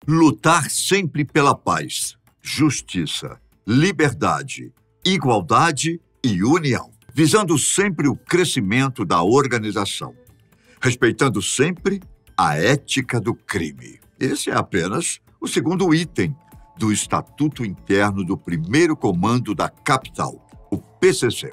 Lutar sempre pela paz, justiça, liberdade, igualdade e união, visando sempre o crescimento da organização, respeitando sempre a ética do crime. Esse é apenas o segundo item do Estatuto Interno do Primeiro Comando da Capital, o PCC.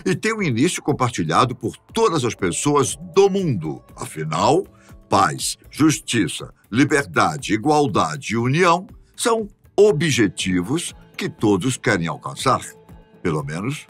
E tem um início compartilhado por todas as pessoas do mundo. Afinal, paz, justiça, liberdade, igualdade e união são objetivos que todos querem alcançar, pelo menos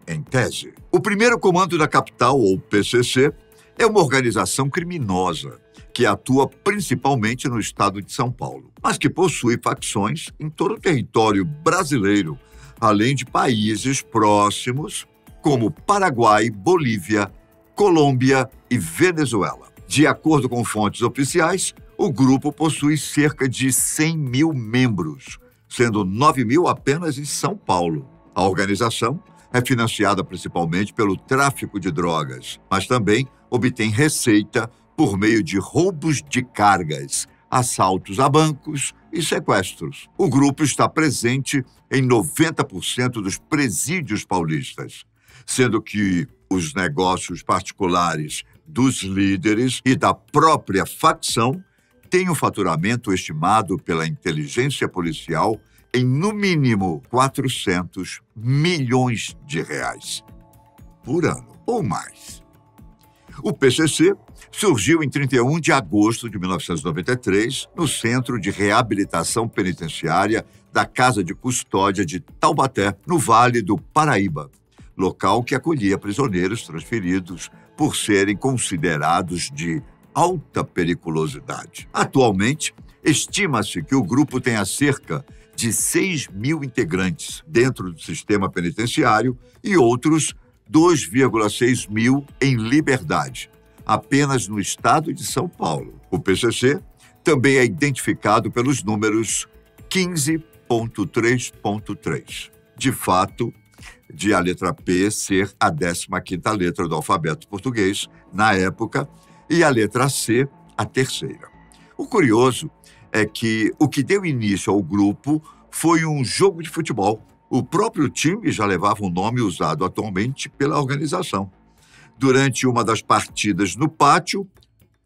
em tese. O Primeiro Comando da Capital, ou PCC, é uma organização criminosa que atua principalmente no estado de São Paulo, mas que possui facções em todo o território brasileiro, além de países próximos como Paraguai, Bolívia, Colômbia e Venezuela. De acordo com fontes oficiais, o grupo possui cerca de 100 mil membros, sendo 9 mil apenas em São Paulo. A organização é financiada principalmente pelo tráfico de drogas, mas também obtém receita por meio de roubos de cargas, assaltos a bancos e sequestros. O grupo está presente em 90% dos presídios paulistas, sendo que os negócios particulares dos líderes e da própria facção têm um faturamento estimado pela inteligência policial em, no mínimo, 400 milhões de reais por ano ou mais. O PCC surgiu em 31 de agosto de 1993 no Centro de Reabilitação Penitenciária da Casa de Custódia de Taubaté, no Vale do Paraíba, local que acolhia prisioneiros transferidos por serem considerados de alta periculosidade. Atualmente, estima-se que o grupo tenha cerca de 6 mil integrantes dentro do sistema penitenciário e outros 2,6 mil em liberdade, apenas no estado de São Paulo. O PCC também é identificado pelos números 15.3.3. De fato, de a letra P ser a 15ª letra do alfabeto português na época e a letra C a terceira. O curioso é que o que deu início ao grupo foi um jogo de futebol. O próprio time já levava um nome usado atualmente pela organização. Durante uma das partidas no pátio,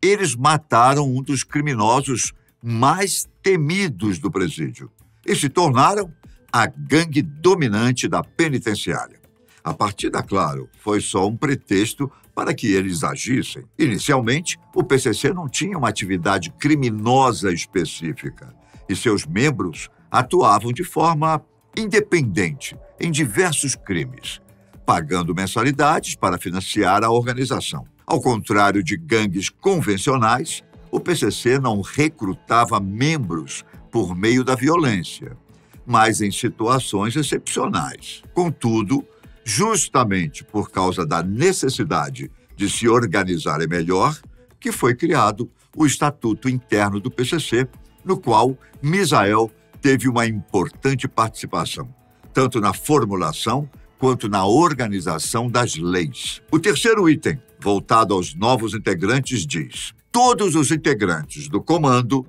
eles mataram um dos criminosos mais temidos do presídio e se tornaram a gangue dominante da penitenciária. A partida, claro, foi só um pretexto para que eles agissem. Inicialmente, o PCC não tinha uma atividade criminosa específica e seus membros atuavam de forma independente em diversos crimes, pagando mensalidades para financiar a organização. Ao contrário de gangues convencionais, o PCC não recrutava membros por meio da violência, mas em situações excepcionais. Contudo, justamente por causa da necessidade de se organizarem melhor, que foi criado o Estatuto Interno do PCC, no qual Misael teve uma importante participação, tanto na formulação quanto na organização das leis. O terceiro item, voltado aos novos integrantes, diz: todos os integrantes do comando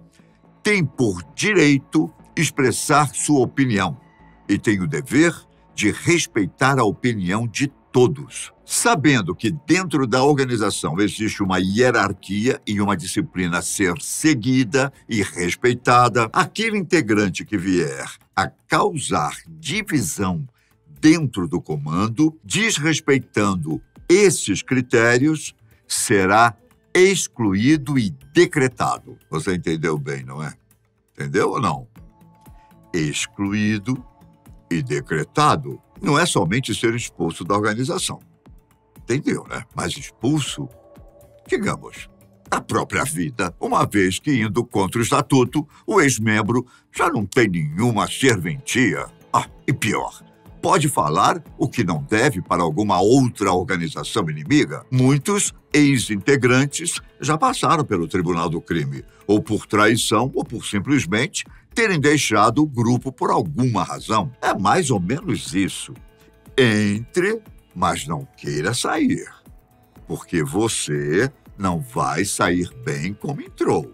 têm por direito expressar sua opinião e têm o dever de respeitar a opinião de todos. Sabendo que dentro da organização existe uma hierarquia e uma disciplina a ser seguida e respeitada, aquele integrante que vier a causar divisão dentro do comando, desrespeitando esses critérios, será excluído e decretado. Você entendeu bem, não é? Entendeu ou não? Excluído e decretado não é somente ser expulso da organização. Entendeu, né? Mas expulso, digamos, da própria vida, uma vez que, indo contra o estatuto, o ex-membro já não tem nenhuma serventia. E pior, pode falar o que não deve para alguma outra organização inimiga. Muitos ex-integrantes já passaram pelo Tribunal do Crime, ou por traição, ou por simplesmente terem deixado o grupo por alguma razão. É mais ou menos isso. Entre, mas não queira sair, porque você não vai sair bem como entrou.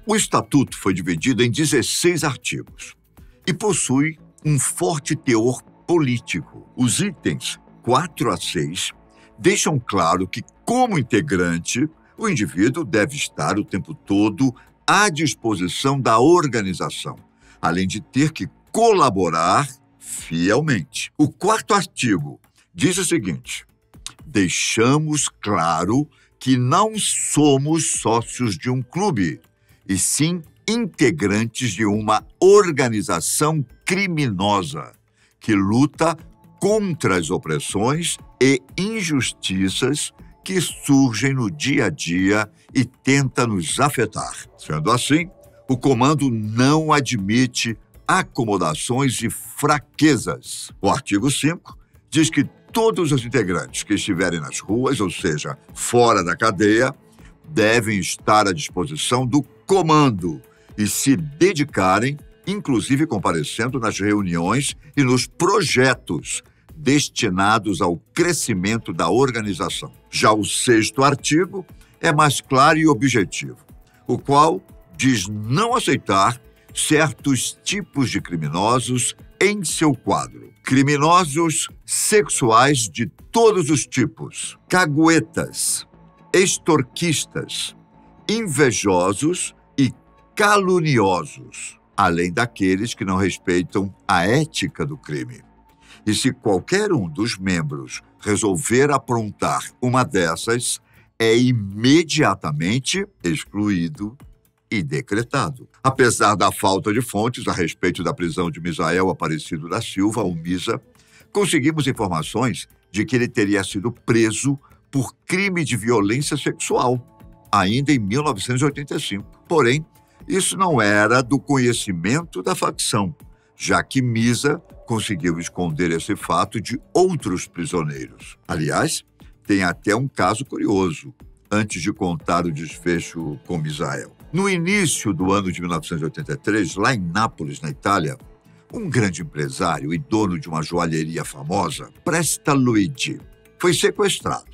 O Estatuto foi dividido em 16 artigos e possui um forte teor político. Os itens 4 a 6 deixam claro que, como integrante, o indivíduo deve estar o tempo todo à disposição da organização, além de ter que colaborar fielmente. O 4º artigo diz o seguinte: deixamos claro que não somos sócios de um clube, e sim integrantes de uma organização criminosa que luta contra as opressões e injustiças que surgem no dia a dia e tenta nos afetar. Sendo assim, o comando não admite acomodações e fraquezas. O artigo 5 diz que todos os integrantes que estiverem nas ruas, ou seja, fora da cadeia, devem estar à disposição do comando e se dedicarem, inclusive comparecendo nas reuniões e nos projetos destinados ao crescimento da organização. Já o 6º artigo é mais claro e objetivo, o qual diz não aceitar certos tipos de criminosos em seu quadro. Criminosos sexuais de todos os tipos, caguetas, extorquistas, invejosos e caluniosos, além daqueles que não respeitam a ética do crime. E se qualquer um dos membros resolver aprontar uma dessas, é imediatamente excluído e decretado. Apesar da falta de fontes a respeito da prisão de Misael Aparecido da Silva, o Misa, conseguimos informações de que ele teria sido preso por crime de violência sexual, ainda em 1985. Porém, isso não era do conhecimento da facção, já que Misa conseguiu esconder esse fato de outros prisioneiros. Aliás, tem até um caso curioso, antes de contar o desfecho com Misael. No início do ano de 1983, lá em Nápoles, na Itália, um grande empresário e dono de uma joalheria famosa, Presta Luigi, foi sequestrado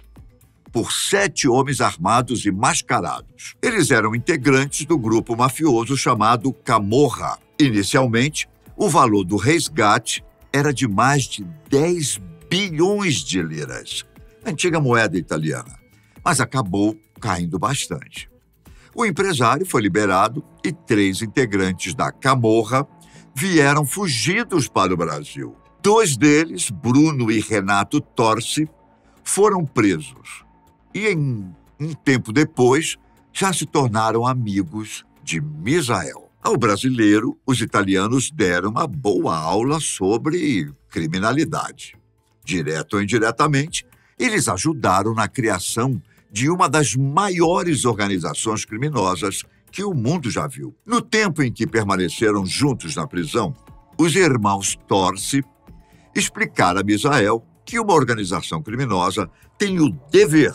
por 7 homens armados e mascarados. Eles eram integrantes do grupo mafioso chamado Camorra. Inicialmente, o valor do resgate era de mais de 10 bilhões de liras, antiga moeda italiana, mas acabou caindo bastante. O empresário foi liberado e 3 integrantes da Camorra vieram fugidos para o Brasil. 2 deles, Bruno e Renato Torsi, foram presos e, em um tempo depois, já se tornaram amigos de Misael. Ao brasileiro, os italianos deram uma boa aula sobre criminalidade. Direto ou indiretamente, eles ajudaram na criação de uma das maiores organizações criminosas que o mundo já viu. No tempo em que permaneceram juntos na prisão, os irmãos Torsi explicaram a Misael que uma organização criminosa tem o dever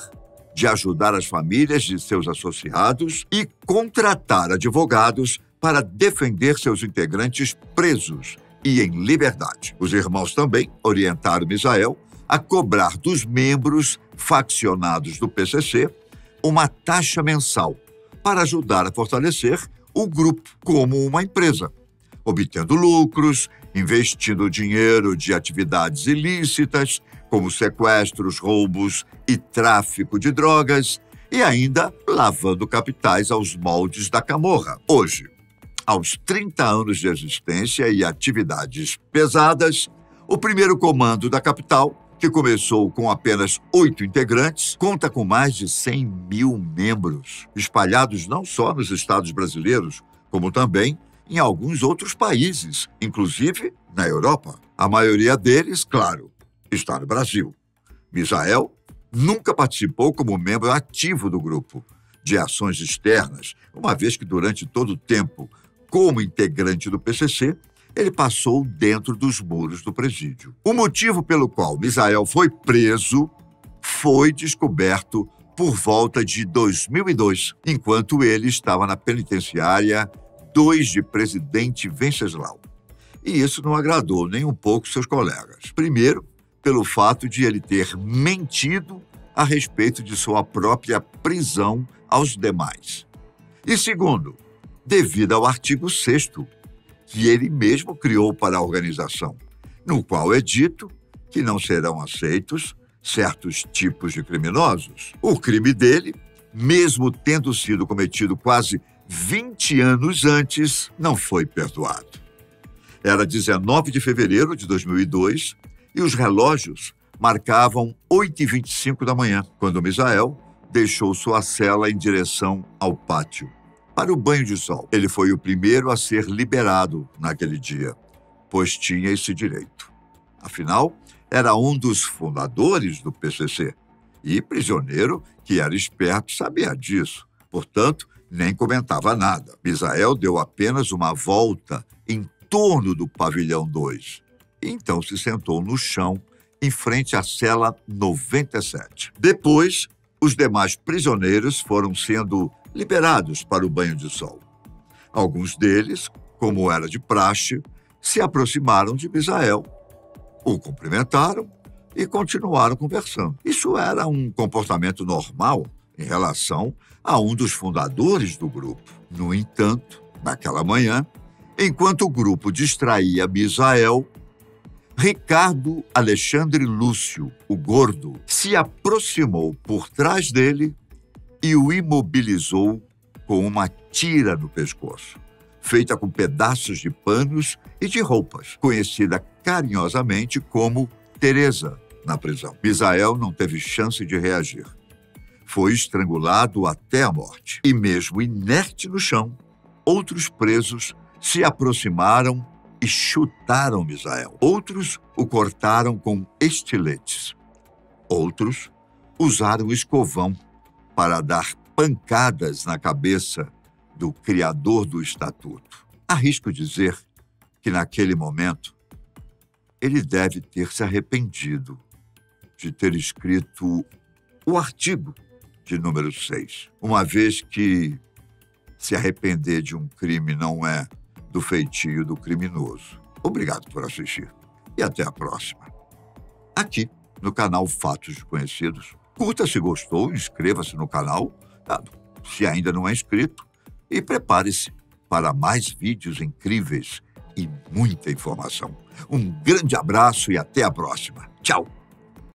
de ajudar as famílias de seus associados e contratar advogados para defender seus integrantes presos e em liberdade. Os irmãos também orientaram Misael a cobrar dos membros faccionados do PCC uma taxa mensal para ajudar a fortalecer o grupo como uma empresa, obtendo lucros, investindo dinheiro de atividades ilícitas, como sequestros, roubos e tráfico de drogas, e ainda lavando capitais aos moldes da Camorra. Hoje, aos 30 anos de existência e atividades pesadas, o primeiro comando da capital, que começou com apenas 8 integrantes, conta com mais de 100 mil membros, espalhados não só nos estados brasileiros, como também em alguns outros países, inclusive na Europa. A maioria deles, claro, está no Brasil. Misael nunca participou como membro ativo do grupo de ações externas, uma vez que durante todo o tempo, como integrante do PCC, ele passou dentro dos muros do presídio. O motivo pelo qual Misael foi preso foi descoberto por volta de 2002, enquanto ele estava na penitenciária 2 de Presidente Venceslau. E isso não agradou nem um pouco seus colegas. Primeiro, pelo fato de ele ter mentido a respeito de sua própria prisão aos demais. E segundo, devido ao artigo 6º, que ele mesmo criou para a organização, no qual é dito que não serão aceitos certos tipos de criminosos. O crime dele, mesmo tendo sido cometido quase 20 anos antes, não foi perdoado. Era 19 de fevereiro de 2002 e os relógios marcavam 8h25 da manhã, quando Misael deixou sua cela em direção ao pátio, para o banho de sol. Ele foi o primeiro a ser liberado naquele dia, pois tinha esse direito. Afinal, era um dos fundadores do PCC e prisioneiro que era esperto sabia disso. Portanto, nem comentava nada. Misael deu apenas uma volta em torno do pavilhão 2 e então se sentou no chão em frente à cela 97. Depois, os demais prisioneiros foram sendo liberados para o banho de sol. Alguns deles, como era de praxe, se aproximaram de Misael, o cumprimentaram e continuaram conversando. Isso era um comportamento normal em relação a um dos fundadores do grupo. No entanto, naquela manhã, enquanto o grupo distraía Misael, Ricardo Alexandre Lúcio, o gordo, se aproximou por trás dele e o imobilizou com uma tira no pescoço, feita com pedaços de panos e de roupas, conhecida carinhosamente como Teresa na prisão. Misael não teve chance de reagir. Foi estrangulado até a morte. E mesmo inerte no chão, outros presos se aproximaram e chutaram Misael. Outros o cortaram com estiletes. Outros usaram escovão para dar pancadas na cabeça do criador do estatuto. Arrisco dizer que, naquele momento, ele deve ter se arrependido de ter escrito o artigo de número 6, uma vez que se arrepender de um crime não é do feitio do criminoso. Obrigado por assistir e até a próxima. Aqui, no canal Fatos Desconhecidos. Curta se gostou, inscreva-se no canal, se ainda não é inscrito, e prepare-se para mais vídeos incríveis e muita informação. Um grande abraço e até a próxima. Tchau!